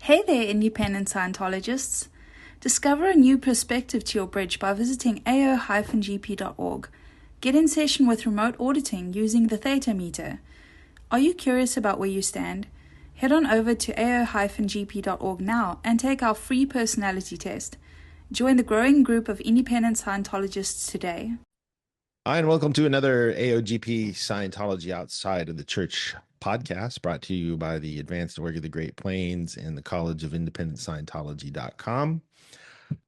Hey there, independent Scientologists. Discover a new perspective to your bridge by visiting AO-GP.org. Get in session with remote auditing using the Theta Meter. Are you curious about where you stand? Head on over to AO-GP.org now and take our free personality test. Join the growing group of independent Scientologists today. Hi, and welcome to another AOGP Scientology Outside of the Church podcast, brought to you by the Advanced Org of the Great Plains and the College of Independent Scientology.com.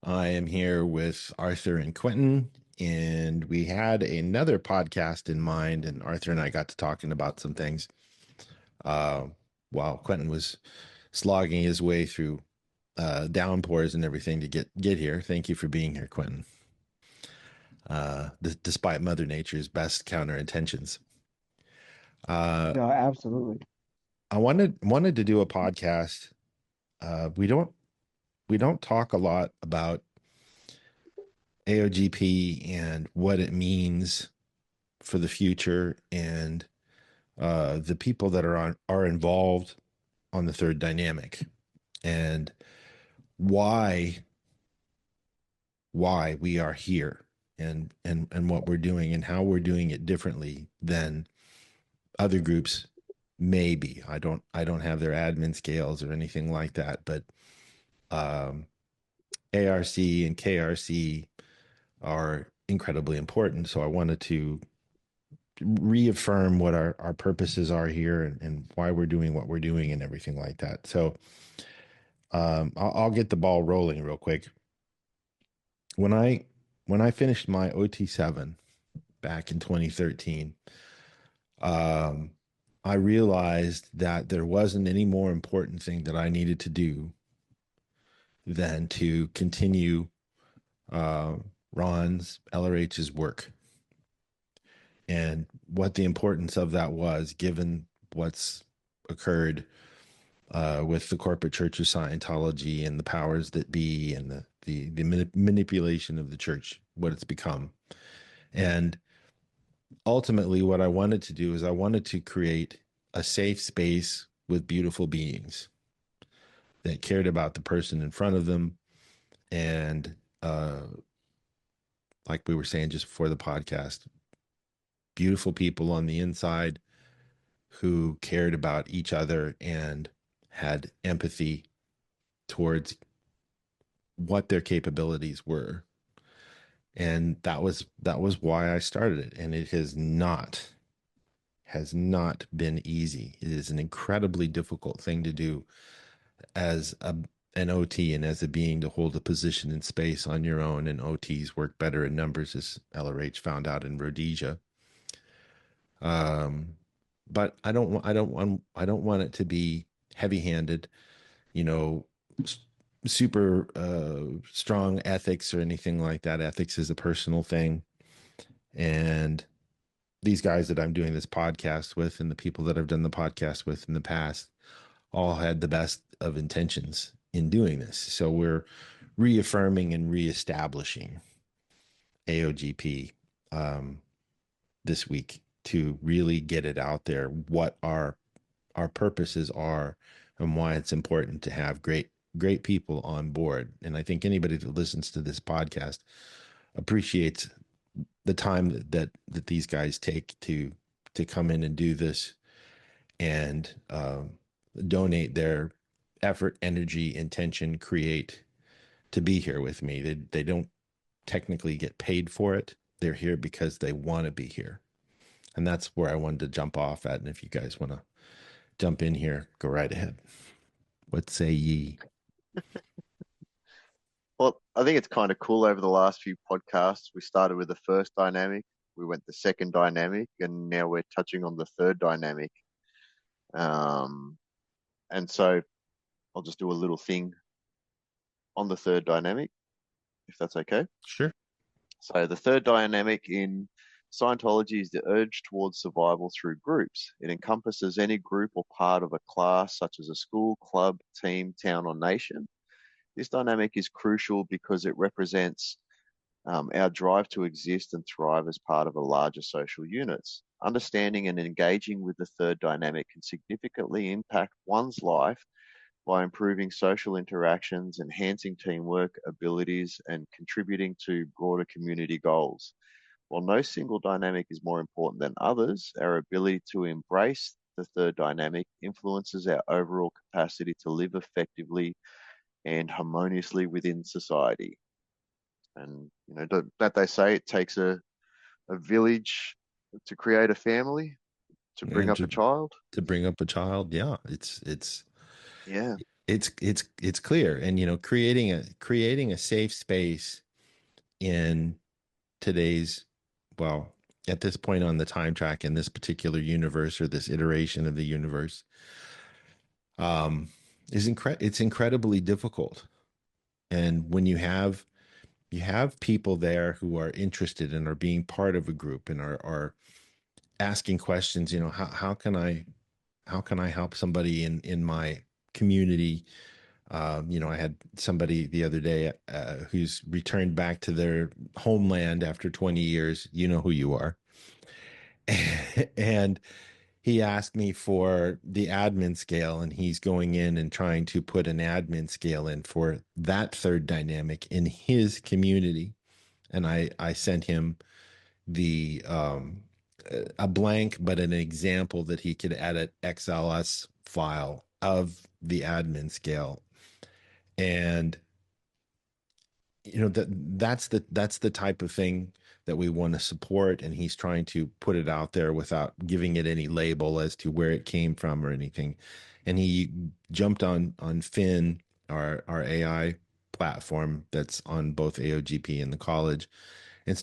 I am here with Arthur and Quentin, and we had another podcast in mind, and Arthur and I got to talking about some things while Quentin was slogging his way through downpours and everything to get here. Thank you for being here, Quentin. Despite Mother Nature's best counter intentions. No, absolutely. I wanted to do a podcast. We don't talk a lot about AOGP and what it means for the future, and the people that are involved on the third dynamic, and why we are here, and what we're doing and how we're doing it differently than other groups. Maybe I don't have their admin scales or anything like that, but ARC and KRC are incredibly important. So I wanted to reaffirm what our purposes are here, and why we're doing what we're doing and everything like that. So I'll get the ball rolling real quick. When I finished my OT7 back in 2013, I realized that there wasn't any more important thing that I needed to do than to continue Ron's LRH's work, and what the importance of that was, given what's occurred with the corporate Church of Scientology and the powers that be, and the manipulation of the church, what it's become. And ultimately, what I wanted to do is I wanted to create a safe space with beautiful beings that cared about the person in front of them. And like we were saying just before the podcast, beautiful people on the inside who cared about each other and had empathy towards what their capabilities were. And that was why I started it. And it has not been easy. It is an incredibly difficult thing to do as an OT, and as a being, to hold a position in space on your own. And OTs work better in numbers, as LRH found out in Rhodesia. But I don't want it to be heavy-handed, super strong ethics or anything like that. Ethics is a personal thing, and these guys that I'm doing this podcast with, and the people that I've done the podcast with in the past, all had the best of intentions in doing this. So we're reaffirming and reestablishing AOGP this week to really get it out there, what our purposes are, and why it's important to have great people on board. And I think anybody that listens to this podcast appreciates the time that these guys take to come in and do this, and donate their effort, energy, intention, create to be here with me. They don't technically get paid for it. They're here because they want to be here. And that's where I wanted to jump off at. And if you guys want to jump in here, go right ahead. What say ye? Well, I think it's kind of cool. Over the last few podcasts, we started with the first dynamic, we went the second dynamic, and now we're touching on the third dynamic. And so I'll just do a little thing on the third dynamic, if that's okay. Sure. So the third dynamic in Scientology is the urge towards survival through groups. It encompasses any group or part of a class, such as a school, club, team, town, or nation. This dynamic is crucial because it represents our drive to exist and thrive as part of a larger social units. Understanding and engaging with the third dynamic can significantly impact one's life by improving social interactions, enhancing teamwork abilities, and contributing to broader community goals. While no single dynamic is more important than others, our ability to embrace the third dynamic influences our overall capacity to live effectively and harmoniously within society. And that they say it takes a village to create a family, to bring And up a child. to bring up a child, yeah, it's Yeah. it's clear. And creating a safe space in today's, well, at this point on the time track in this particular universe, or this iteration of the universe, it's incredibly difficult. And when you have people there who are interested and are being part of a group and are asking questions, how can I help somebody in my community? I had somebody the other day who's returned back to their homeland after 20 years. You know who you are. And he asked me for the admin scale, and he's going in and trying to put an admin scale in for that third dynamic in his community. And I sent him the a blank, but an example that he could edit XLS file of the admin scale. And that's the type of thing that we want to support, and he's trying to put it out there without giving it any label as to where it came from or anything. And he jumped on Finn, our AI platform that's on both AOGP and the college, and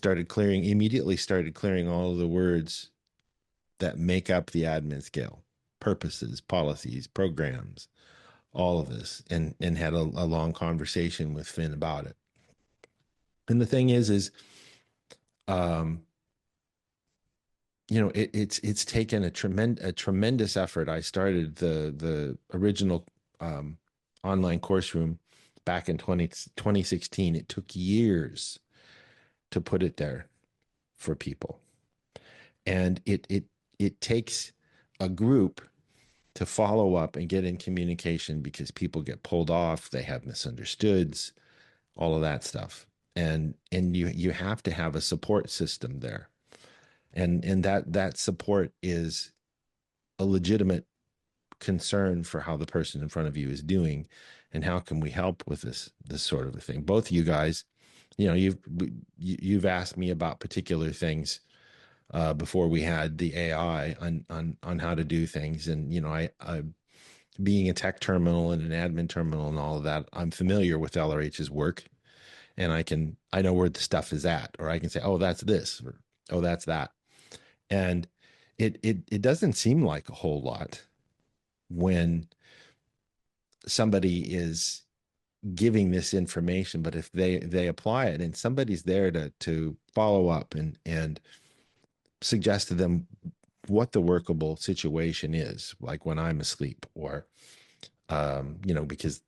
immediately started clearing all of the words that make up the admin scale: purposes, policies, programs, all of this, and had a long conversation with Finn about it. And the thing is, it's taken a tremendous effort. I started the original online course room back in 2016. It took years to put it there for people, and it takes a group to follow up and get in communication, because people get pulled off, they have misunderstoods, all of that stuff. And you have to have a support system there. And that support is a legitimate concern for how the person in front of you is doing, and how can we help with this sort of a thing. Both of you guys, you've asked me about particular things before we had the AI on how to do things. And I being a tech terminal and an admin terminal and all of that, I'm familiar with LRH's work, and I know where the stuff is at, or I can say, oh, that's this, or oh, that's that. And it doesn't seem like a whole lot when somebody is giving this information, but if they apply it and somebody's there to follow up and suggest to them what the workable situation is, like when I'm asleep, or because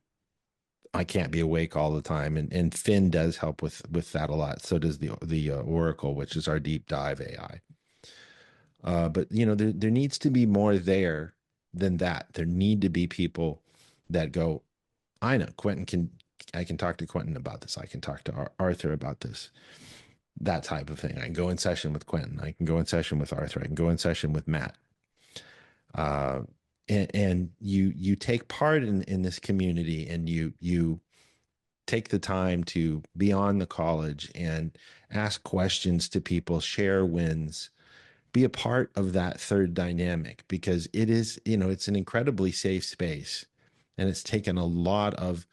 I can't be awake all the time, and Finn does help with that a lot. So does the Oracle, which is our deep dive AI. But there needs to be more there than that. There need to be people that go, I know I can talk to Quentin about this. I can talk to Arthur about this, that type of thing. I can go in session with Quentin. I can go in session with Arthur. I can go in session with Matt. And you take part in this community, and you take the time to be on the college and ask questions to people, share wins, be a part of that third dynamic, because it is, it's an incredibly safe space, and it's taken a lot of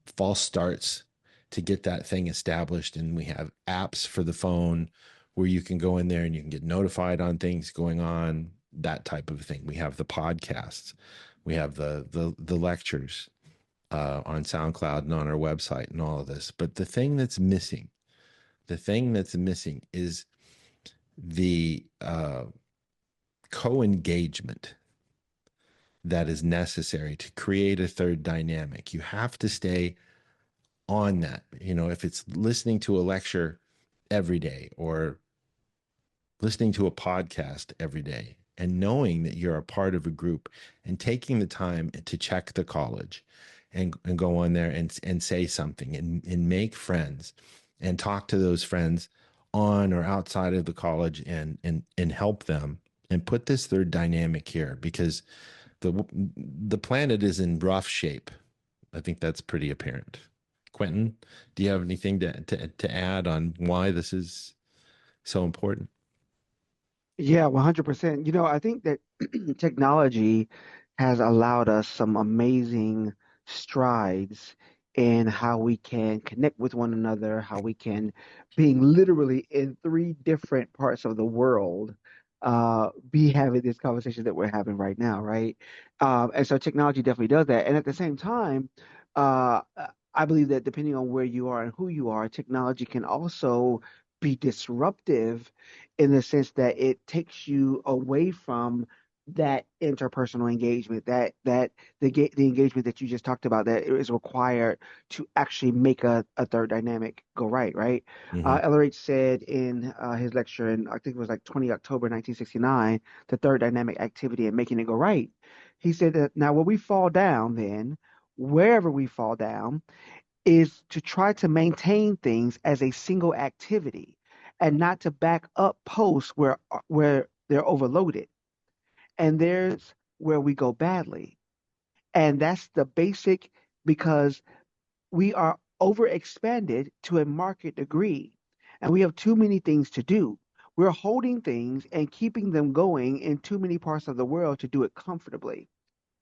false starts to get that thing established. And we have apps for the phone where you can go in there and you can get notified on things going on, that type of thing. We have the podcasts, we have the lectures on SoundCloud and on our website and all of this. But the thing that's missing is the co-engagement that is necessary to create a third dynamic. You have to stay on that. If it's listening to a lecture every day, or listening to a podcast every day, and knowing that you're a part of a group and taking the time to check the college and go on there and say something and make friends and talk to those friends on or outside of the college and help them and put this third dynamic here, because the planet is in rough shape. I think that's pretty apparent. Quentin, do you have anything to add on why this is so important? Yeah, 100%. I think that technology has allowed us some amazing strides in how we can connect with one another, how we can, being literally in three different parts of the world, be having this conversation that we're having right now, right? And so technology definitely does that. And at the same time, uh, I believe that depending on where you are and who you are, technology can also be disruptive in the sense that it takes you away from that interpersonal engagement, the engagement that you just talked about, that is required to actually make a third dynamic go right, right? Mm-hmm. LRH said in his lecture in, I think it was like 20 October 1969, the third dynamic activity and making it go right. He said that now when we fall down, then wherever we fall down, is to try to maintain things as a single activity and not to back up posts where they're overloaded. And there's where we go badly. And that's the basic, because we are overexpanded to a market degree and we have too many things to do. We're holding things and keeping them going in too many parts of the world to do it comfortably.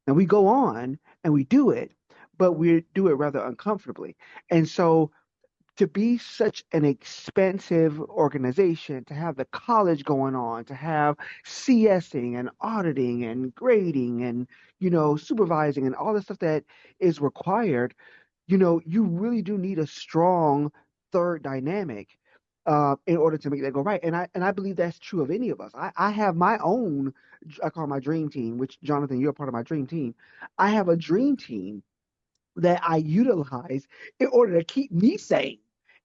And we go on and we do it, but we do it rather uncomfortably. And so to be such an expensive organization, to have the college going on, to have CSing and auditing and grading and, supervising and all the stuff that is required, you really do need a strong third dynamic in order to make that go right. And I believe that's true of any of us. I have my own, I call my dream team, which Jonathan, you're a part of my dream team. I have a dream team that I utilize in order to keep me sane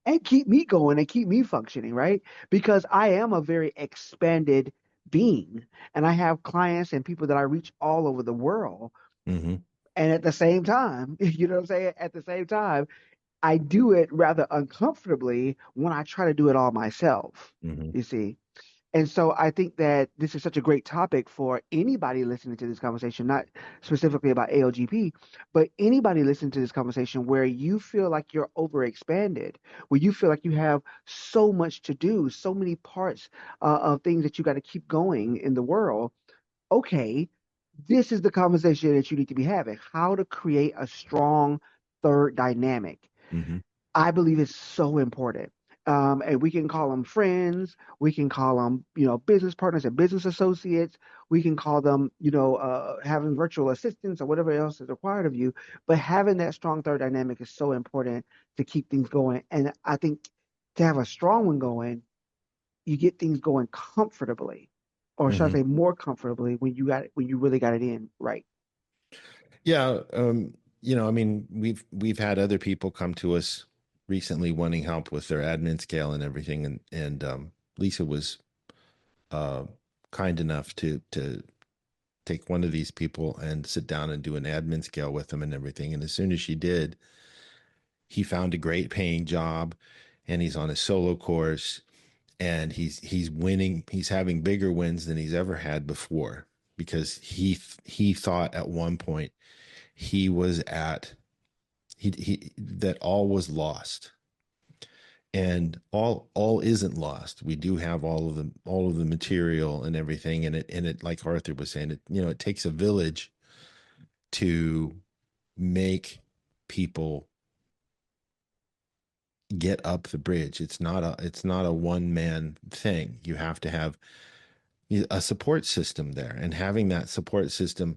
and keep me going and keep me functioning, right? Because I am a very expanded being and I have clients and people that I reach all over the world. Mm-hmm. And at the same time, you know what I'm saying? At the same time, I do it rather uncomfortably when I try to do it all myself, Mm-hmm. you see. And so I think that this is such a great topic for anybody listening to this conversation, not specifically about AOGP, but anybody listening to this conversation where you feel like you're overexpanded, where you feel like you have so much to do, so many parts of things that you got to keep going in the world. Okay, this is the conversation that you need to be having. How to create a strong third dynamic. Mm-hmm. I believe is so important. And we can call them friends. We can call them, business partners and business associates. We can call them, having virtual assistants or whatever else is required of you. But having that strong third dynamic is so important to keep things going. And I think to have a strong one going, you get things going comfortably, or should I Mm-hmm. say more comfortably when you really got it in right. Yeah. I mean, we've had other people come to us recently wanting help with their admin scale and everything. And Lisa was uh, kind enough to take one of these people and sit down and do an admin scale with them and everything. And as soon as she did, he found a great paying job and he's on a solo course and he's winning. He's having bigger wins than he's ever had before, because he thought at one point he was at he that all was lost, and all isn't lost. We do have all of the material and everything, and it like Arthur was saying, it takes a village to make people get up the bridge. It's not a one man thing. You have to have a support system there, and having that support system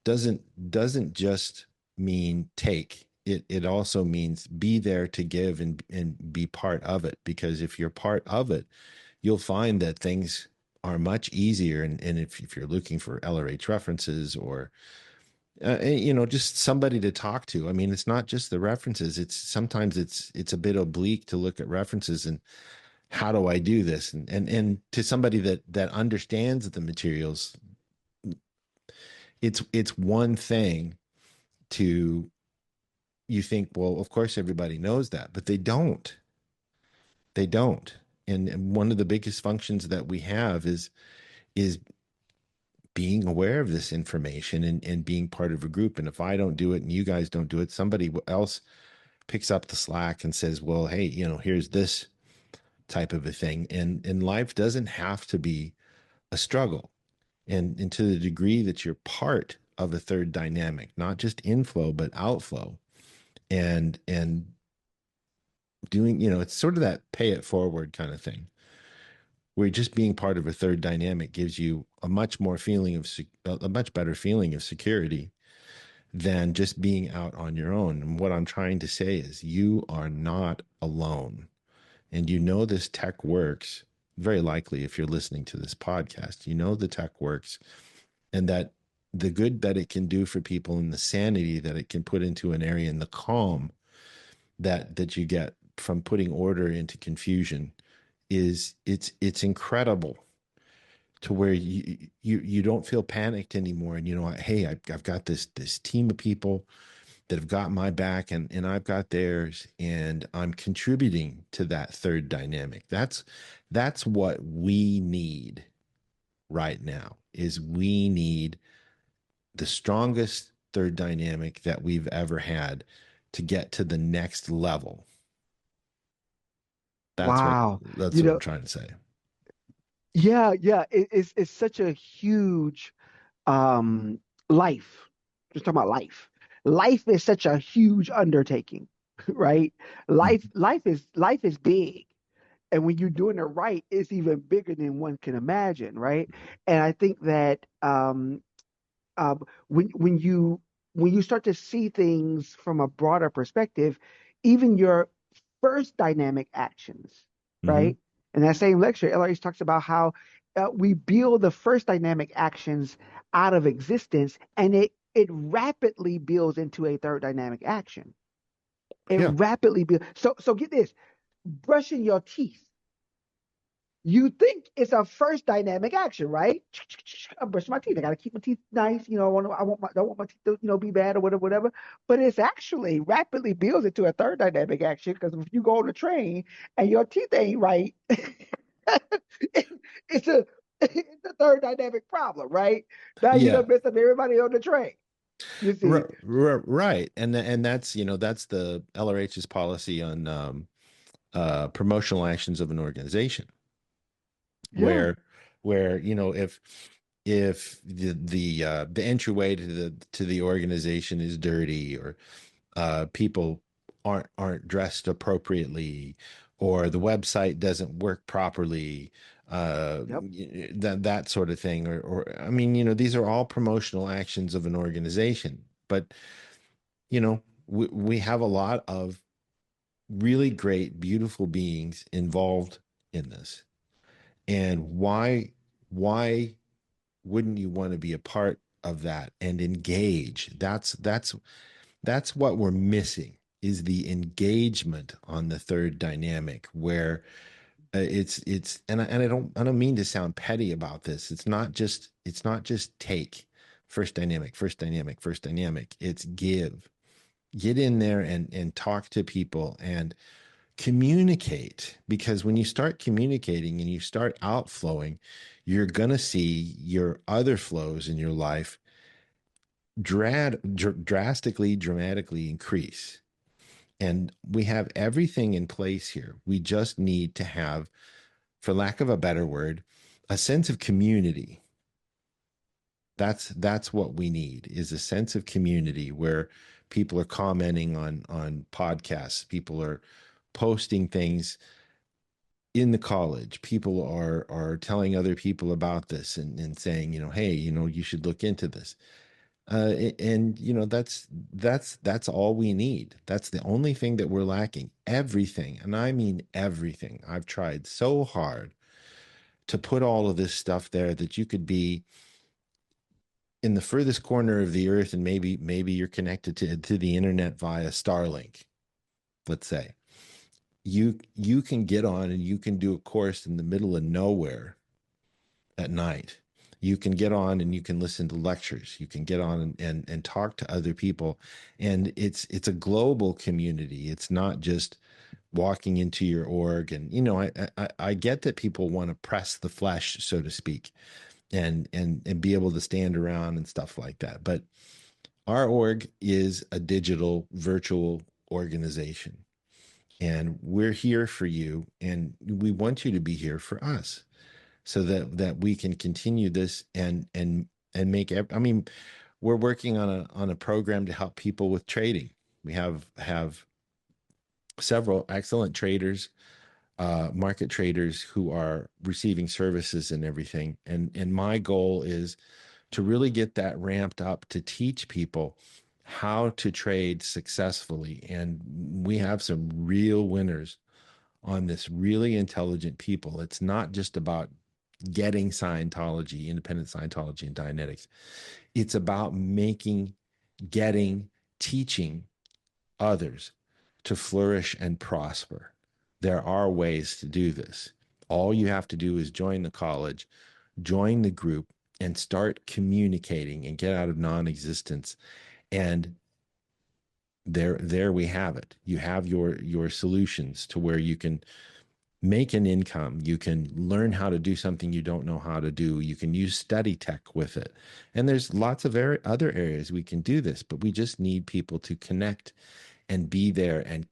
doesn't just mean take. It also means be there to give and be part of it, because if you're part of it, you'll find that things are much easier. And if you're looking for LRH references or just somebody to talk to. I mean, it's not just the references. It's sometimes it's a bit oblique to look at references and how do I do this? And to somebody that understands the materials, it's one thing to, you think, well, of course everybody knows that, but they don't. They don't. And one of the biggest functions that we have is being aware of this information and being part of a group. And if I don't do it and you guys don't do it, somebody else picks up the slack and says, well, hey, here's this type of a thing. And life doesn't have to be a struggle. And to the degree that you're part of a third dynamic, not just inflow, but outflow, and doing, it's sort of that pay it forward kind of thing, where just being part of a third dynamic gives you a much better feeling of security than just being out on your own. And what I'm trying to say is you are not alone. And this tech works. Very likely, if you're listening to this podcast, the tech works, and that the good that it can do for people and the sanity that it can put into an area and the calm that you get from putting order into confusion it's incredible, to where you don't feel panicked anymore. And hey, I've got this team of people that have got my back, and I've got theirs, and I'm contributing to that third dynamic. That's what we need right now. Is we need the strongest third dynamic that we've ever had to get to the next level. Wow. That's You what know, I'm trying to say. yeah, yeah. It's such a huge life. Just talking about life. Life is such a huge undertaking, right? Life is big. And when you're doing it right, it's even bigger than one can imagine, right? And I think that um, when you start to see things from a broader perspective, even your first dynamic actions, Mm-hmm. right? In that same lecture, LRH talks about how we build the first dynamic actions out of existence, and it rapidly builds into a third dynamic action. It Yeah. rapidly builds. So get this: brushing your teeth. You think it's a first dynamic action, right? I brush my teeth. I gotta keep my teeth nice. Don't want my teeth to, be bad or whatever, whatever. But it's actually rapidly builds into a third dynamic action, because if you go on the train and your teeth ain't right, it's a it's a third dynamic problem, right? Now you Yeah. done messed up everybody on the train. You see? Right. And that's, that's the LRH's policy on promotional actions of an organization, Yeah. where if the entryway to the organization is dirty, or people aren't dressed appropriately, or the website doesn't work properly, Yep. that sort of thing, or I mean, these are all promotional actions of an organization. But we have a lot of really great, beautiful beings involved in this. And why wouldn't you want to be a part of that and engage? That's what we're missing, is the engagement on the third dynamic, where it's and I don't mean to sound petty about this. It's not just take first dynamic, first dynamic, first dynamic. It's get in there and talk to people and communicate, because when you start communicating and you start outflowing, you're going to see your other flows in your life drastically, dramatically increase. And we have everything in place here. We just need to have, for lack of a better word, a sense of community. That's what we need, is a sense of community, where people are commenting on podcasts, people are posting things in the college, people are telling other people about this, and saying, hey, you should look into this. And that's all we need. That's the only thing that we're lacking. Everything, and I mean everything. I've tried so hard to put all of this stuff there, that you could be in the furthest corner of the earth, and maybe you're connected to the internet via Starlink, let's say. you can get on and you can do a course in the middle of nowhere at night. You can get on and you can listen to lectures. You can get on and talk to other people. And it's a global community. It's not just walking into your org. And, you know, I get that people want to press the flesh, so to speak, and be able to stand around and stuff like that. But our org is a digital virtual organization. And we're here for you, and we want you to be here for us, so that we can continue this and make. I mean, we're working on a program to help people with trading. We have several excellent traders, market traders who are receiving services and everything. And my goal is to really get that ramped up to teach people how to trade successfully. And we have some real winners on this, really intelligent people. It's not just about getting Scientology, independent Scientology, and Dianetics. It's about teaching others to flourish and prosper. There are ways to do this. All you have to do is join the college, join the group, and start communicating and get out of non-existence. And there we have it. You have your solutions to where you can make an income. You can learn how to do something you don't know how to do. You can use study tech with it. And there's lots of other areas we can do this, but we just need people to connect and be there and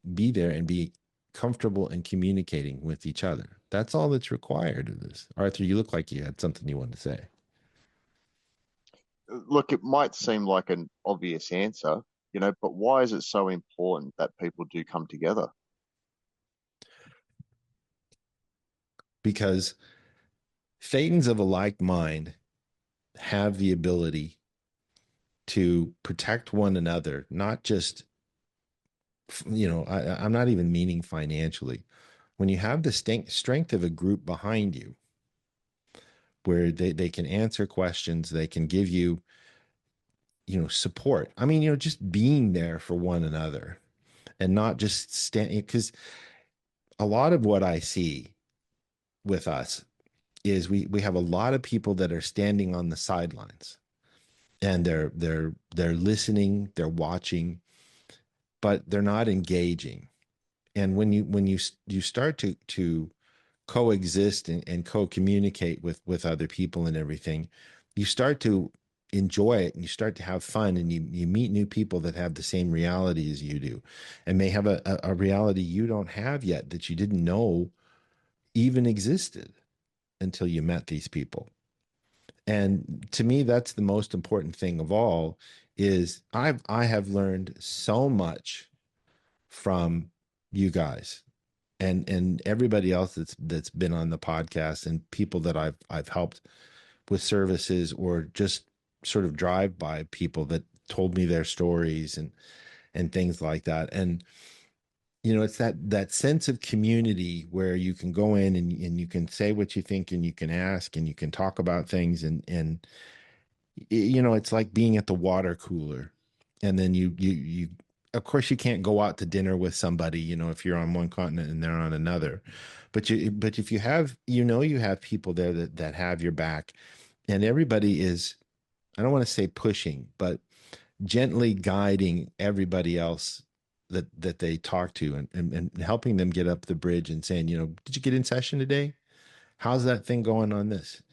be comfortable in communicating with each other. That's all that's required of this. Arthur, you look like you had something you wanted to say. Look, it might seem like an obvious answer, you know, but why is it so important that people do come together? Because Thetans of a like mind have the ability to protect one another, not just, you know, I'm not even meaning financially. When you have the strength of a group behind you, where they can answer questions, they can give you, you know, support. I mean, you know, just being there for one another and not just standing, because a lot of what I see with us is we have a lot of people that are standing on the sidelines, and they're listening, they're watching, but they're not engaging. And when you start to coexist and co-communicate with other people and everything, you start to enjoy it and you start to have fun, and you meet new people that have the same reality as you do, and may have a reality you don't have yet, that you didn't know even existed until you met these people. And to me, that's the most important thing of all. Is I have learned so much from you guys and everybody else that's been on the podcast, and people that I've helped with services, or just sort of drive by people that told me their stories and things like that. And you know, it's that sense of community where you can go in and you can say what you think, and you can ask, and you can talk about things, and you know, it's like being at the water cooler. And then you of course you can't go out to dinner with somebody, you know, if you're on one continent and they're on another, but if you have, you know, you have people there that have your back, and everybody is, I don't want to say pushing, but gently guiding everybody else that they talk to, and helping them get up the bridge, and saying, you know, did you get in session today? How's that thing going on this?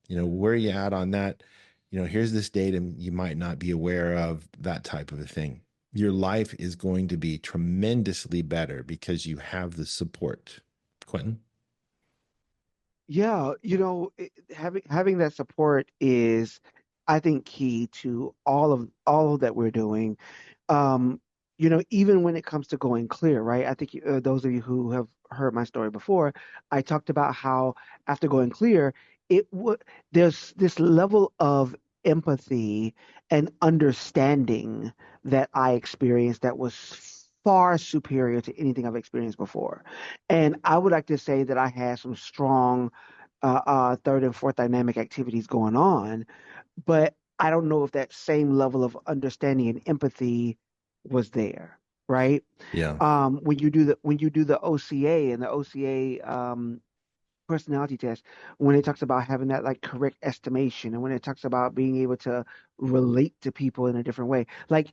You know, where are you at on that? You know, here's this data you might not be aware of, that type of a thing. Your life is going to be tremendously better because you have the support. Quentin? Yeah, you know, having that support is, I think, key to all of that we're doing. Um, you know, even when it comes to going clear, right? I think those of you who have heard my story before, I talked about how after going clear, there's this level of empathy and understanding that I experienced that was far superior to anything I've experienced before. And I would like to say that I had some strong third and fourth dynamic activities going on, but I don't know if that same level of understanding and empathy was there, right? Yeah. When you do the OCA and the OCA personality test, when it talks about having that like correct estimation, and when it talks about being able to relate to people in a different way, like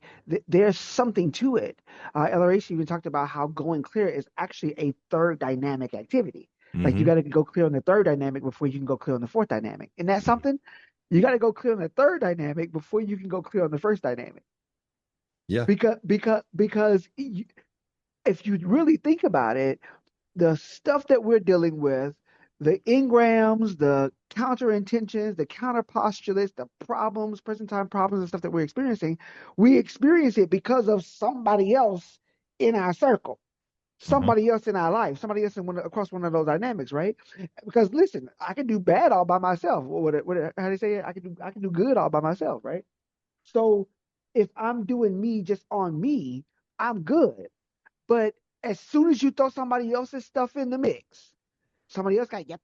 there's something to it. LRH even talked about how going clear is actually a third dynamic activity. Like you got to go clear on the third dynamic before you can go clear on the fourth dynamic. And that's something you got to go clear on the third dynamic before you can go clear on the first dynamic. Yeah. Because if you really think about it, the stuff that we're dealing with, the engrams, the counterintentions, the counter postulates, the problems, present time problems and stuff that we're experiencing, we experience it because of somebody else in our circle, somebody else in our life, somebody else across one of those dynamics, right? Because listen, I can do bad all by myself. How do you say it? I can do good all by myself, right? So if I'm doing me just on me, I'm good. But as soon as you throw somebody else's stuff in the mix, somebody else got yep,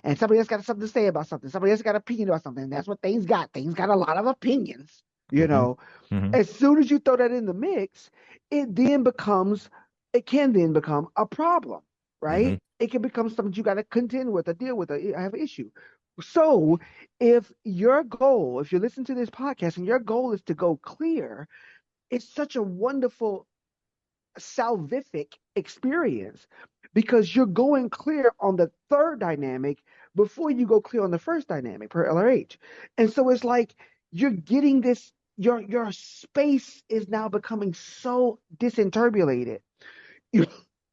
and somebody else got something to say about something. Somebody else got an opinion about something. And that's what things got. Things got a lot of opinions, you know. As soon as you throw that in the mix, it can then become a problem, right? It can become something you got to contend with or deal with or have an issue. So if you listen to this podcast and your goal is to go clear, it's such a wonderful salvific experience because you're going clear on the third dynamic before you go clear on the first dynamic per LRH. And so it's like you're getting this, your space is now becoming so disinterbulated.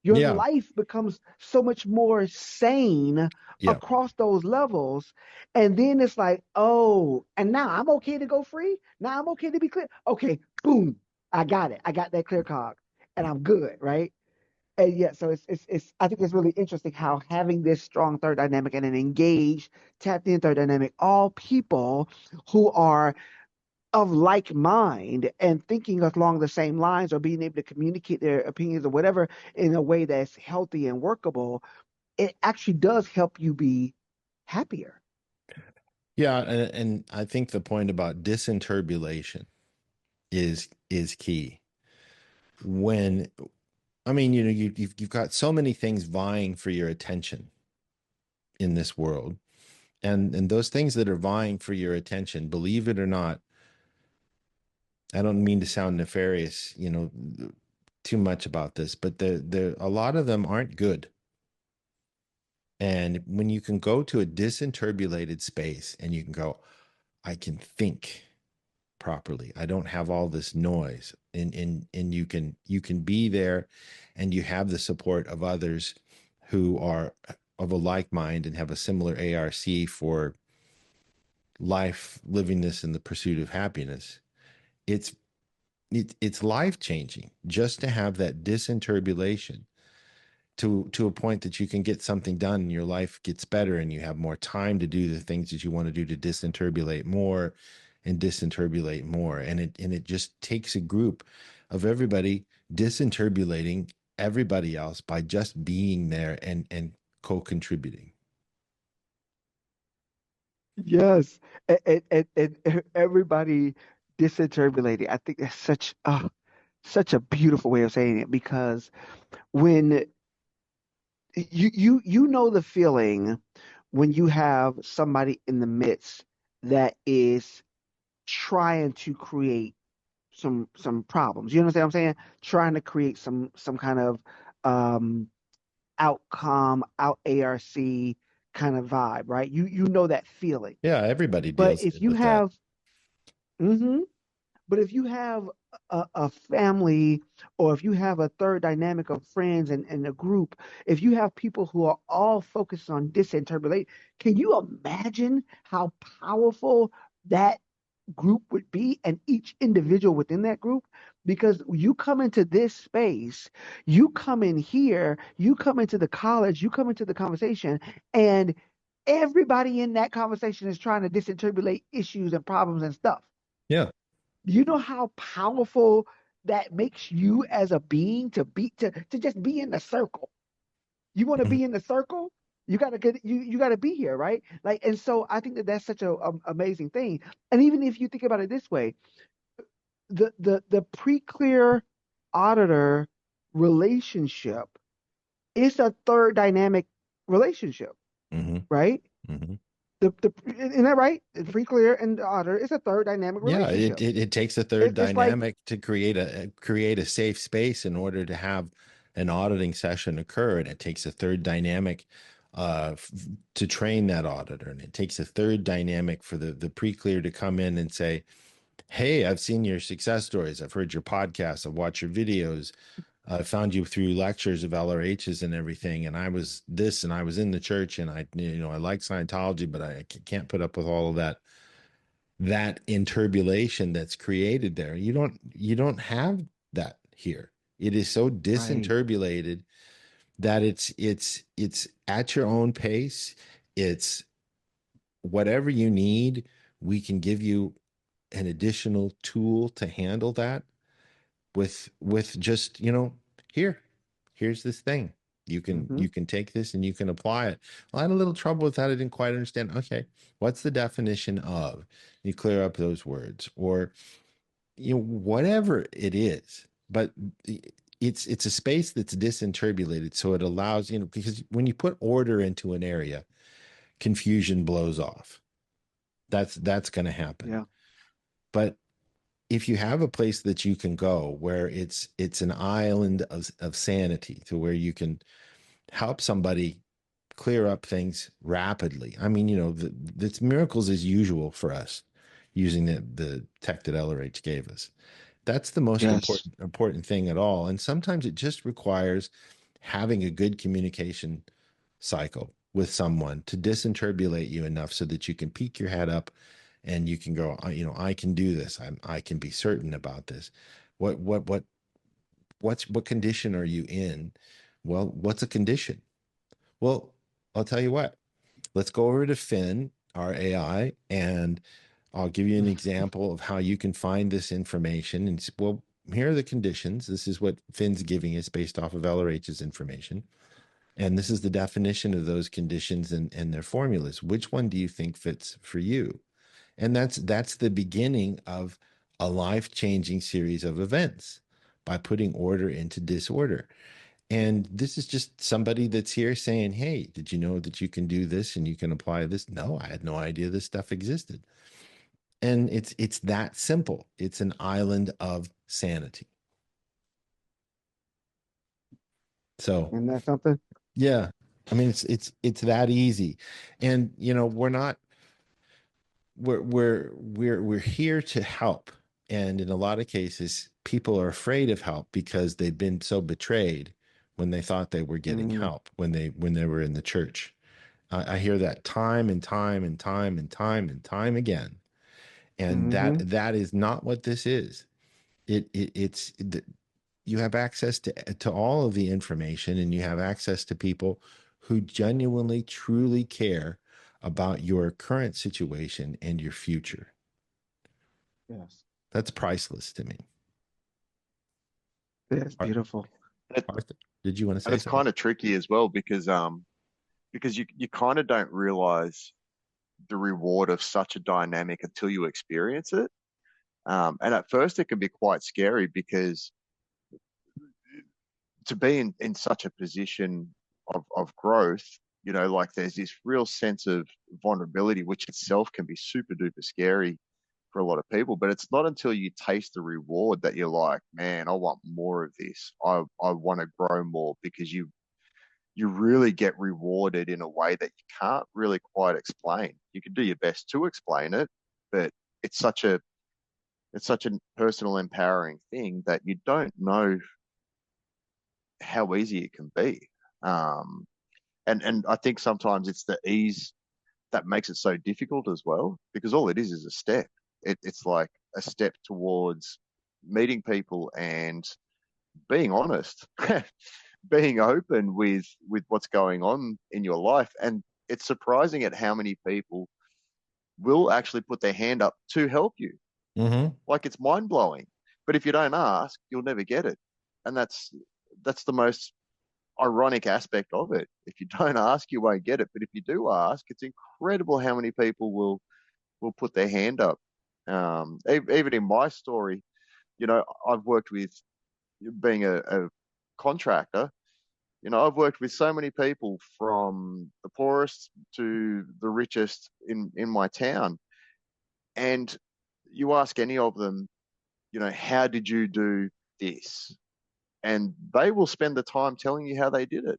Your life becomes so much more sane across those levels. And then it's like, oh, and now I'm okay to go free. Now I'm okay to be clear. Okay, boom, I got it. I got that clear cog and I'm good, right? And yeah, so it's I think it's really interesting how having this strong third dynamic and an engaged, tapped in third dynamic, all people who are of like mind and thinking along the same lines or being able to communicate their opinions or whatever in a way that's healthy and workable, it actually does help you be happier. Yeah, and I think the point about disinterbulation is key. When I mean, you've got so many things vying for your attention in this world, and those things that are vying for your attention, believe it or not, I don't mean to sound nefarious, too much about this, but a lot of them aren't good. And when you can go to a disinterbulated space and you can go, I can think properly. I don't have all this noise. And you can be there and you have the support of others who are of a like mind and have a similar ARC for life, living this in the pursuit of happiness. It's life changing just to have that disinterbulation to a point that you can get something done and your life gets better and you have more time to do the things that you want to do to disinterbulate more and disinterbulate more. And it just takes a group of everybody disinterbulating everybody else by just being there and co-contributing. Yes. And everybody disinterbulating. I think that's such a beautiful way of saying it because when you know the feeling when you have somebody in the midst that is trying to create some problems. You understand what I'm saying? Trying to create some kind of um outcome, out ARC kind of vibe, right? You know that feeling. Yeah, everybody But deals if you with that. have but if you have a family or if you have a third dynamic of friends and a group, if you have people who are all focused on disinterbulate, can you imagine how powerful that group would be and each individual within that group? Because you come into this space, you come in here, you come into the college, you come into the conversation, and everybody in that conversation is trying to disinterbulate issues and problems and stuff. Yeah. You know how powerful that makes you as a being to just be in the circle. You want to be in the circle? You gotta get you gotta be here, right? Like, and so I think that that's such a amazing thing. And even if you think about it this way, the pre-clear auditor relationship is a third dynamic relationship, Mm-hmm. right? Mm-hmm. Isn't that right? The free clear and the auditor is a third dynamic Yeah, relationship. it takes a third It's like, dynamic to create a safe space in order to have an auditing session occur, and it takes a third dynamic to train that auditor, and it takes a third dynamic for the pre-clear to come in and say, hey, I've seen your success stories, I've heard your podcasts, I've watched your videos, I found you through lectures of LRHs and everything, and I was this, and I was in the church, and I like Scientology, but I can't put up with all of that interbulation that's created there. You don't have that here. It is so right. disinterbulated that it's at your own pace. It's whatever you need. We can give you an additional tool to handle that with just, here's this thing. You Mm-hmm. can take this and you can apply it. Well, I had a little trouble with that. I didn't quite understand. Okay, what's the definition of? You clear up those words, or whatever it is. But it's a space that's disinterbulated, so it allows, because when you put order into an area, confusion blows off. That's going to happen. Yeah. But if you have a place that you can go where it's an island of sanity, to where you can help somebody clear up things rapidly. I mean, it's miracles as usual for us using the tech that LRH gave us. That's the most Yes. important thing at all. And sometimes it just requires having a good communication cycle with someone to disinterbulate you enough so that you can peek your head up and you can go, I can do this. I can be certain about this. What condition are you in? Well, what's a condition? Well, I'll tell you what. Let's go over to Finn, our AI, and I'll give you an example of how you can find this information. And well, here are the conditions. This is what Finn's giving us based off of LRH's information. And this is the definition of those conditions and their formulas. Which one do you think fits for you? And that's the beginning of a life-changing series of events, by putting order into disorder. And this is just somebody that's here saying, hey, did you know that you can do this and you can apply this? No, I had no idea this stuff existed. And it's that simple. It's an island of sanity. So, Isn't that something? yeah, I mean, it's that easy. And we're here to help. And in a lot of cases, people are afraid of help because they've been so betrayed when they thought they were getting help, when they were in the church. I hear that time and time and time and time and time again. And that is not what this is. It's you have access to all of the information, and you have access to people who genuinely, truly care about your current situation and your future. Yes. That's priceless to me. That's beautiful. Arthur, did you want to say And it's something? kind of tricky as well because you kind of don't realize the reward of such a dynamic until you experience it. And at first it can be quite scary because to be in such a position of growth, like there's this real sense of vulnerability, which itself can be super duper scary for a lot of people. But it's not until you taste the reward that you're like, man, I want more of this. I want to grow more, because you really get rewarded in a way that you can't really quite explain. You can do your best to explain it, but it's such a personal, empowering thing that you don't know how easy it can be. Um, and I think sometimes it's the ease that makes it so difficult as well, because all it is a step. It's like a step towards meeting people and being honest, being open with what's going on in your life. And it's surprising at how many people will actually put their hand up to help you. Mm-hmm. Like, it's mind blowing. But if you don't ask, you'll never get it. And that's the most ironic aspect of it. If you don't ask, you won't get it. But if you do ask, it's incredible how many people will put their hand up. Even in my story, I've worked with being a contractor, I've worked with so many people from the poorest to the richest in my town. And you ask any of them, how did you do this? And they will spend the time telling you how they did it,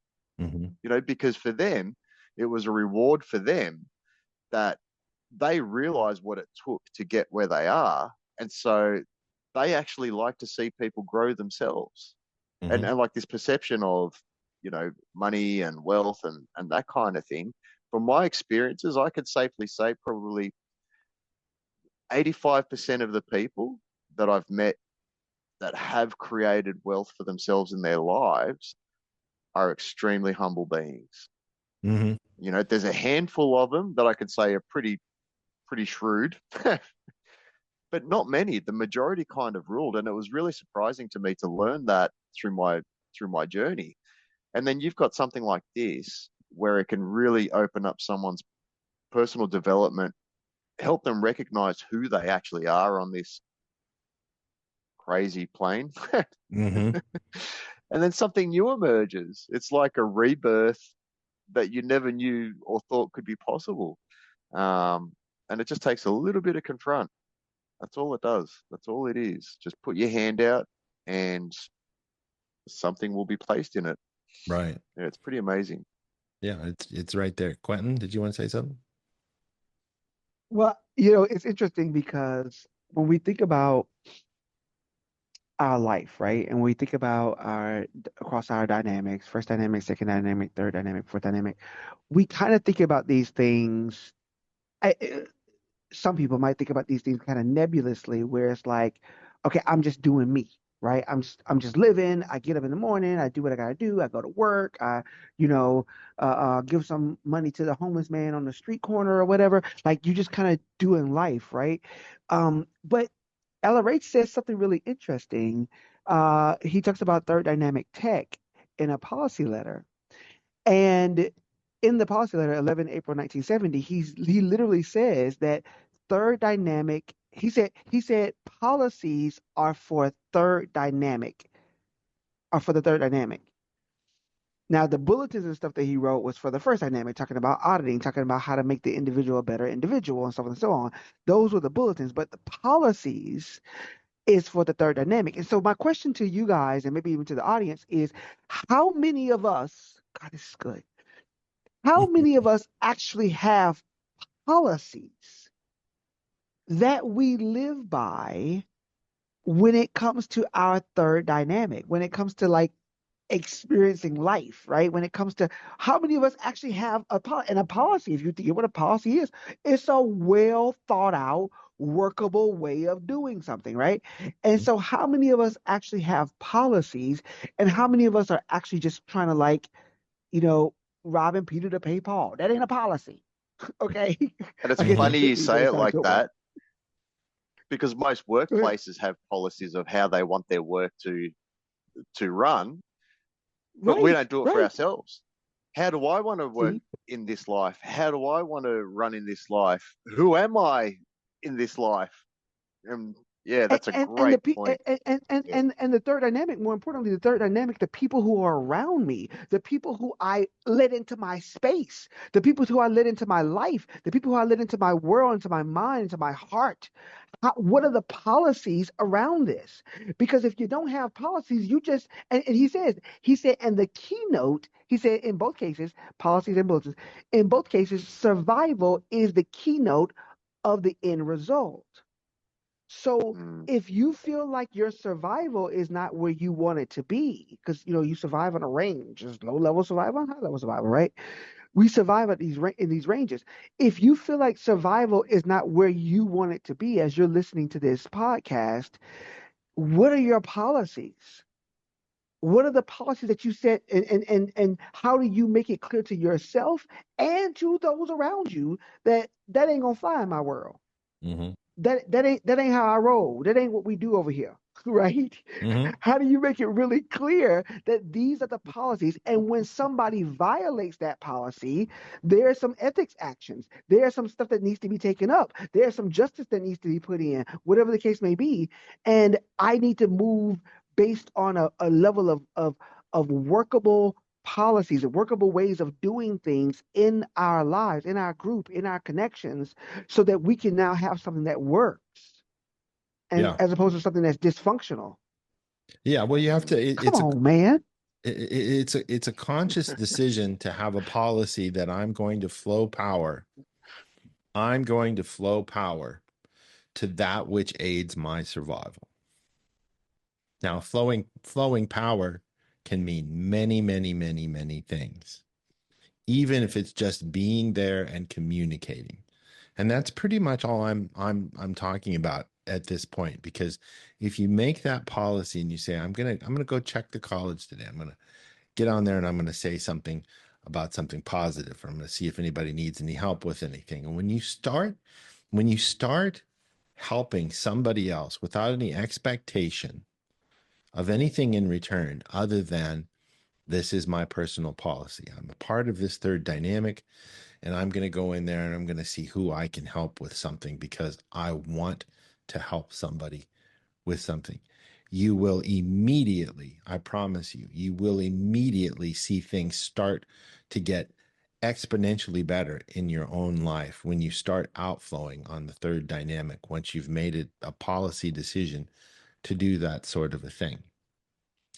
because for them, it was a reward for them that they realize what it took to get where they are. And so they actually like to see people grow themselves. And like this perception of, money and wealth and that kind of thing. From my experiences, I could safely say probably 85% of the people that I've met that have created wealth for themselves in their lives are extremely humble beings. There's a handful of them that I could say are pretty shrewd, but not many. The majority kind of ruled, and it was really surprising to me to learn that through my journey. And then you've got something like this where it can really open up someone's personal development, help them recognize who they actually are on this crazy plane. And then something new emerges. It's like a rebirth that you never knew or thought could be possible. And it just takes a little bit of confront. That's all it does. That's all it is. Just put your hand out and something will be placed in it. Right. Yeah, it's pretty amazing. Yeah, it's right there. Quentin, did you want to say something? Well, it's interesting because when we think about our life, right? And we think about across our dynamics, first dynamic, second dynamic, third dynamic, fourth dynamic, we kind of think about these things. Some people might think about these things kind of nebulously, where it's like, okay, I'm just doing me, right? I'm just living. I get up in the morning, I do what I gotta do. I go to work. I, give some money to the homeless man on the street corner or whatever. Like you just kind of doing life, right? But Ella Rach says something really interesting. He talks about third dynamic tech in a policy letter. And in the policy letter, 11 April 1970, he literally says that third dynamic, he said policies are for third dynamic, are for the third dynamic. Now, the bulletins and stuff that he wrote was for the first dynamic, talking about auditing, talking about how to make the individual a better individual and so on and so on. Those were the bulletins, but the policies is for the third dynamic. And so my question to you guys, and maybe even to the audience, is how many of us, God, this is good. How many of us actually have policies that we live by when it comes to our third dynamic, when it comes to like experiencing life, right? When it comes to how many of us actually have a policy, if you think what a policy is, it's a well thought out, workable way of doing something, right? And so how many of us actually have policies, and how many of us are actually just trying to like, robbing Peter to pay Paul? That ain't a policy. Okay. And it's funny you say it like that, because most workplaces have policies of how they want their work to run, but we don't do it for ourselves. How do I want to work in this life? How do I want to run in this life? Who am I in this life? Yeah, that's a great point. And the third dynamic, more importantly, the third dynamic, the people who are around me, the people who I let into my space, the people who I let into my life, the people who I let into my world, into my mind, into my heart. What are the policies around this? Because if you don't have policies, you just, and he said, and the keynote, he said in both cases, policies and bulletins, in both cases, survival is the keynote of the end result. So if you feel like your survival is not where you want it to be, because you survive on a range, there's low level survival and high level survival, right? We survive at in these ranges. If you feel like survival is not where you want it to be as you're listening to this podcast, what are your policies? What are the policies that you set, and how do you make it clear to yourself and to those around you that ain't gonna fly in my world? That ain't how I roll. That ain't what we do over here, right? How do you make it really clear that these are the policies? And when somebody violates that policy, there's some ethics actions. There's some stuff that needs to be taken up. There's some justice that needs to be put in, whatever the case may be. And I need to move based on a level of workable policies and workable ways of doing things in our lives, in our group, in our connections, so that we can now have something that works, and Yeah. as opposed to something that's dysfunctional. Yeah. Well, you have to, Come on, man. it's a conscious decision to have a policy that I'm going to flow power. I'm going to flow power to that which aids my survival. Now, flowing power can mean many, many, many, many things, even if it's just being there and communicating. And that's pretty much all I'm talking about at this point. Because if you make that policy and you say, I'm gonna go check the college today, I'm gonna get on there and I'm gonna say something about something positive, or I'm gonna see if anybody needs any help with anything. And when you start helping somebody else without any expectation of anything in return other than this is my personal policy, I'm a part of this third dynamic, and I'm going to go in there and I'm going to see who I can help with something because I want to help somebody with something. You will immediately, I promise you, you will immediately see things start to get exponentially better in your own life when you start outflowing on the third dynamic, once you've made it a policy decision to do that sort of a thing.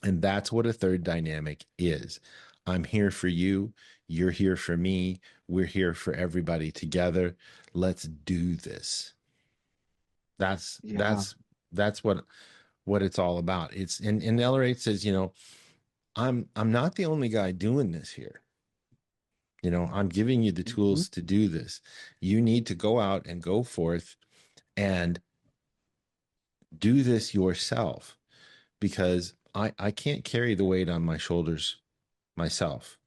And that's what a third dynamic is. I'm here for you. You're here for me. We're here for everybody together. Let's do this. That's Yeah. what it's all about. It's and Ellerate says, I'm not the only guy doing this here. I'm giving you the tools to do this. You need to go out and go forth and do this yourself, because I can't carry the weight on my shoulders myself.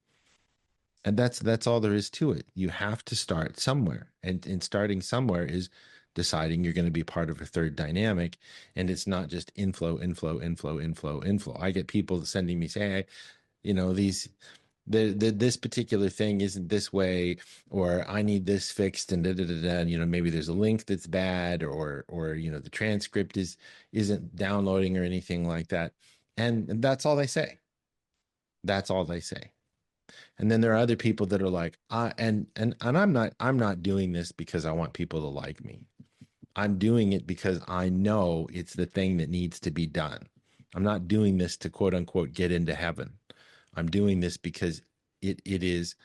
And that's all there is to it. You have to start somewhere. And starting somewhere is deciding you're going to be part of a third dynamic. And it's not just inflow. I get people sending me saying, this particular thing isn't this way, or I need this fixed, and and maybe there's a link that's bad, or the transcript isn't downloading or anything like that. And that's all they say. That's all they say. And then there are other people that are like, and I'm not doing this because I want people to like me. I'm doing it because I know it's the thing that needs to be done. I'm not doing this to quote unquote get into heaven. I'm doing this because it is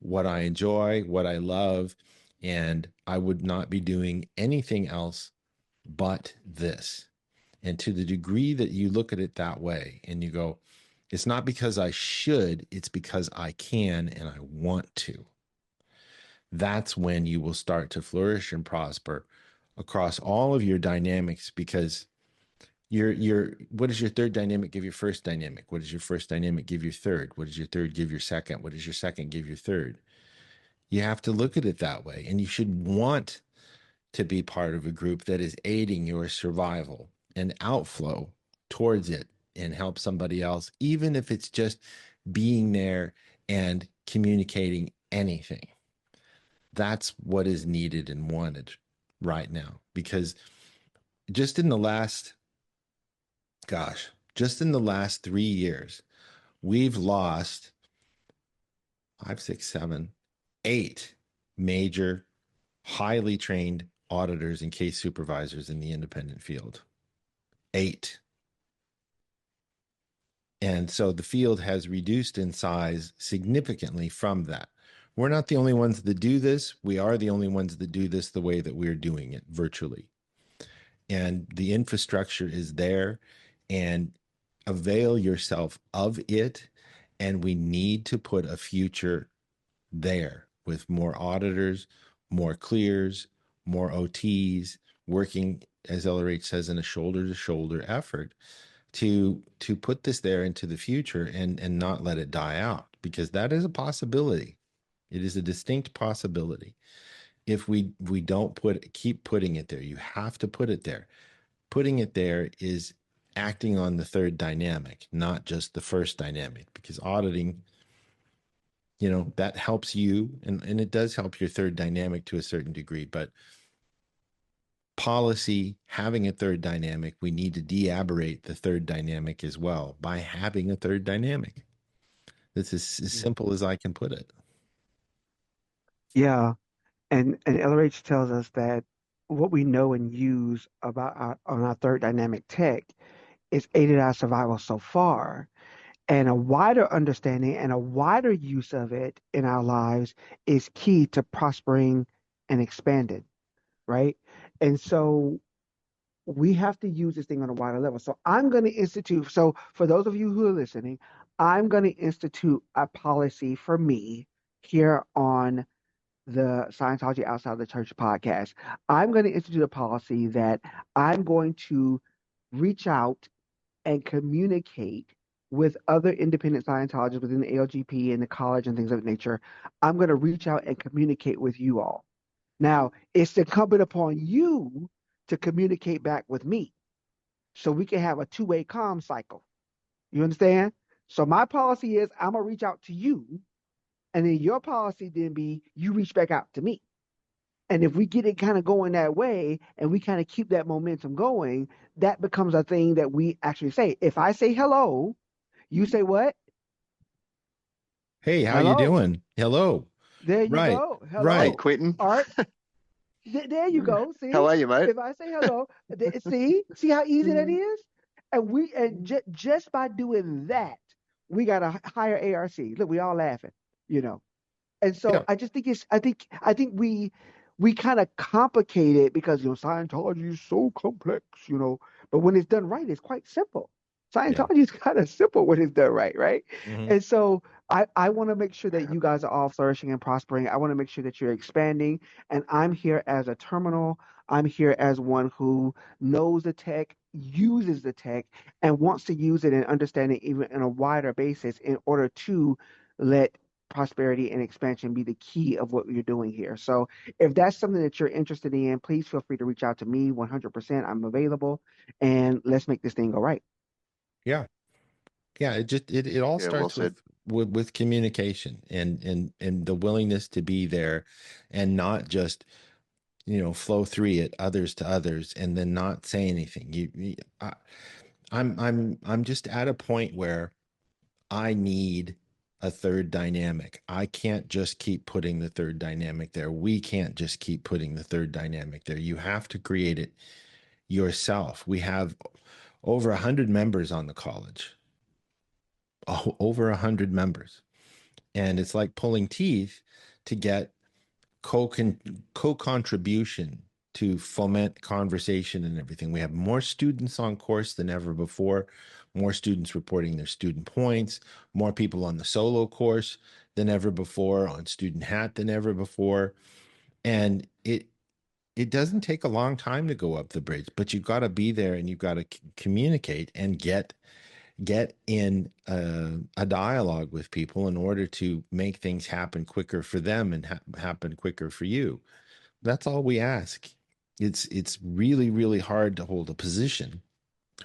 what I enjoy, what I love, and I would not be doing anything else but this. And to the degree that you look at it that way and you go, it's not because I should, it's because I can and I want to. That's when you will start to flourish and prosper across all of your dynamics, because what does your third dynamic give your first dynamic? What does your first dynamic give your third? What does your third give your second? What does your second give your third? You have to look at it that way, and you should want to be part of a group that is aiding your survival and outflow towards it and help somebody else, even if it's just being there and communicating anything. That's what is needed and wanted right now, because just in the last 3 years, we've lost 5, 6, 7, 8 major, highly trained auditors and case supervisors in the independent field. 8. And so the field has reduced in size significantly from that. We're not the only ones that do this. We are the only ones that do this the way that we're doing it, virtually. And the infrastructure is there, and avail yourself of it. And we need to put a future there with more auditors, more clears, more OTs, working, as LRH says, in a shoulder-to-shoulder effort to put this there into the future and not let it die out, because that is a possibility. It is a distinct possibility. If we don't keep putting it there, you have to put it there. Putting it there is acting on the third dynamic, not just the first dynamic, because auditing, that helps you, and it does help your third dynamic to a certain degree, but policy having a third dynamic, we need to de-aberrate the third dynamic as well by having a third dynamic. This is as simple as I can put it. Yeah. And LRH tells us that what we know and use about on our third dynamic tech is aided our survival so far. And a wider understanding and a wider use of it in our lives is key to prospering and expanding, right? And so we have to use this thing on a wider level. So I'm going to institute, so for those of you who are listening, I'm going to institute a policy for me here on the Scientology Outside the Church podcast. I'm going to institute a policy that I'm going to reach out and communicate with other independent Scientologists within the AOGP and the college and things of that nature. I'm going to reach out and communicate with you all. Now, it's incumbent upon you to communicate back with me so we can have a two-way comm cycle. You understand? So my policy is I'm going to reach out to you, and then your policy then be you reach back out to me. And if we get it kind of going that way and we kind of keep that momentum going, that becomes a thing that we actually say. If I say hello, you say what? Hey, how you Hello. doing? Hello. There you Right. go. Hello. Right. Hey, Quentin. All right. There you go. See? How are you, mate? If I say hello, see how easy that is? And just by doing that, we got a higher ARC. Look, we all laughing, you know. And so Yeah. I just think I think we kind of complicate it because Scientology is so complex, But when it's done right, it's quite simple. Scientology is kind of simple when it's done right, right? Mm-hmm. And so I want to make sure that you guys are all flourishing and prospering. I want to make sure that you're expanding. And I'm here as a terminal. I'm here as one who knows the tech, uses the tech, and wants to use it and understand it even on a wider basis in order to let prosperity and expansion be the key of what you're doing here. So if that's something that you're interested in, please feel free to reach out to me 100%. I'm available, and let's make this thing go right. Yeah. Yeah. It all Yeah, well starts said. with communication and the willingness to be there and not just, flow through it others to others and then not say anything. I'm just at a point where I need a third dynamic. I can't just keep putting the third dynamic there. We can't just keep putting the third dynamic there. You have to create it yourself. We have over 100 members on the college. Over 100 members. And it's like pulling teeth to get co-contribution to foment conversation and everything. We have more students on course than ever before, more students reporting their student points, more people on the solo course than ever before, on student hat than ever before. And it doesn't take a long time to go up the bridge, but you've got to be there and you've got to communicate and get in a dialogue with people in order to make things happen quicker for them and happen quicker for you. That's all we ask. It's really, really hard to hold a position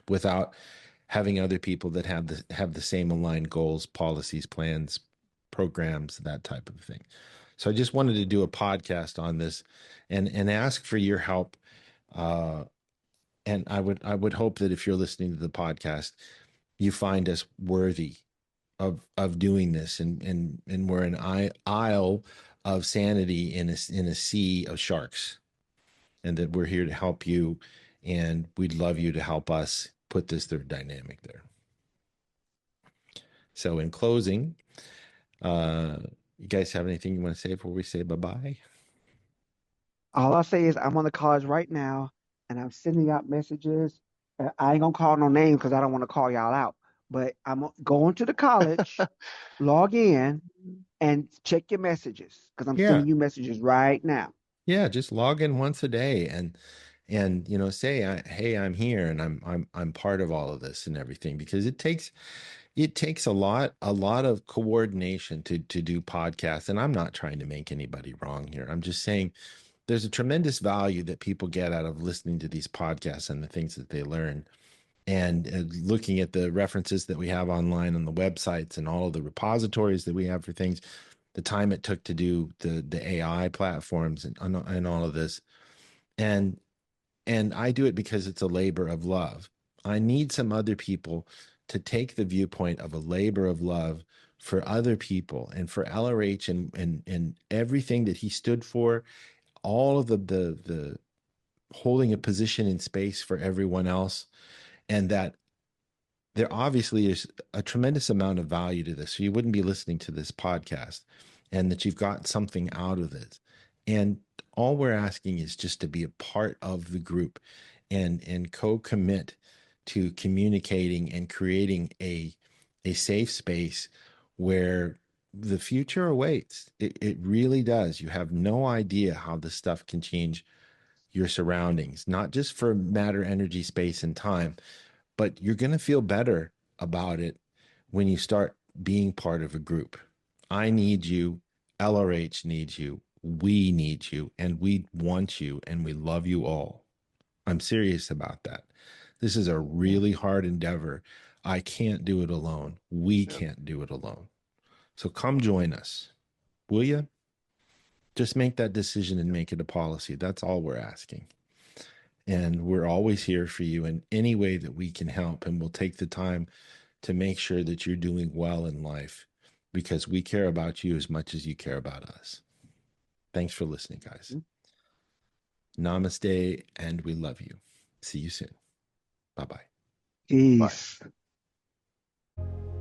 without having other people that have the same aligned goals, policies, plans, programs, that type of thing. So I just wanted to do a podcast on this and ask for your help. And I would hope that if you're listening to the podcast, you find us worthy of doing this, and we're an isle of sanity in a sea of sharks, and that we're here to help you, and we'd love you to help us put this third dynamic there. So in closing, you guys have anything you want to say before we say bye-bye? All I'll say is I'm on the college right now, and I'm sending out messages. I ain't gonna call no names because I don't want to call y'all out. But I'm going to the college, log in, and check your messages because I'm sending you messages right now. Yeah, just log in once a day and say, hey, I'm here and I'm part of all of this and everything, because it takes a lot of coordination to do podcasts. And I'm not trying to make anybody wrong here. I'm just saying there's a tremendous value that people get out of listening to these podcasts and the things that they learn. And looking at the references that we have online on the websites and all of the repositories that we have for things, the time it took to do the AI platforms and all of this. And And I do it because it's a labor of love. I need some other people to take the viewpoint of a labor of love for other people, and for LRH and everything that he stood for, all of the holding a position in space for everyone else, and that there obviously is a tremendous amount of value to this. So you wouldn't be listening to this podcast, and that you've got something out of it. And all we're asking is just to be a part of the group and co-commit to communicating and creating a safe space where the future awaits. It really does. You have no idea how this stuff can change your surroundings, not just for matter, energy, space, and time, but you're going to feel better about it when you start being part of a group. I need you. LRH needs you. We need you. And we want you. And we love you all. I'm serious about that. This is a really hard endeavor. I can't do it alone. We can't do it alone. So come join us. Will you? Just make that decision and make it a policy. That's all we're asking. And we're always here for you in any way that we can help. And we'll take the time to make sure that you're doing well in life, because we care about you as much as you care about us. Thanks for listening, guys. Namaste, and we love you. See you soon. Bye-bye. Peace. Bye.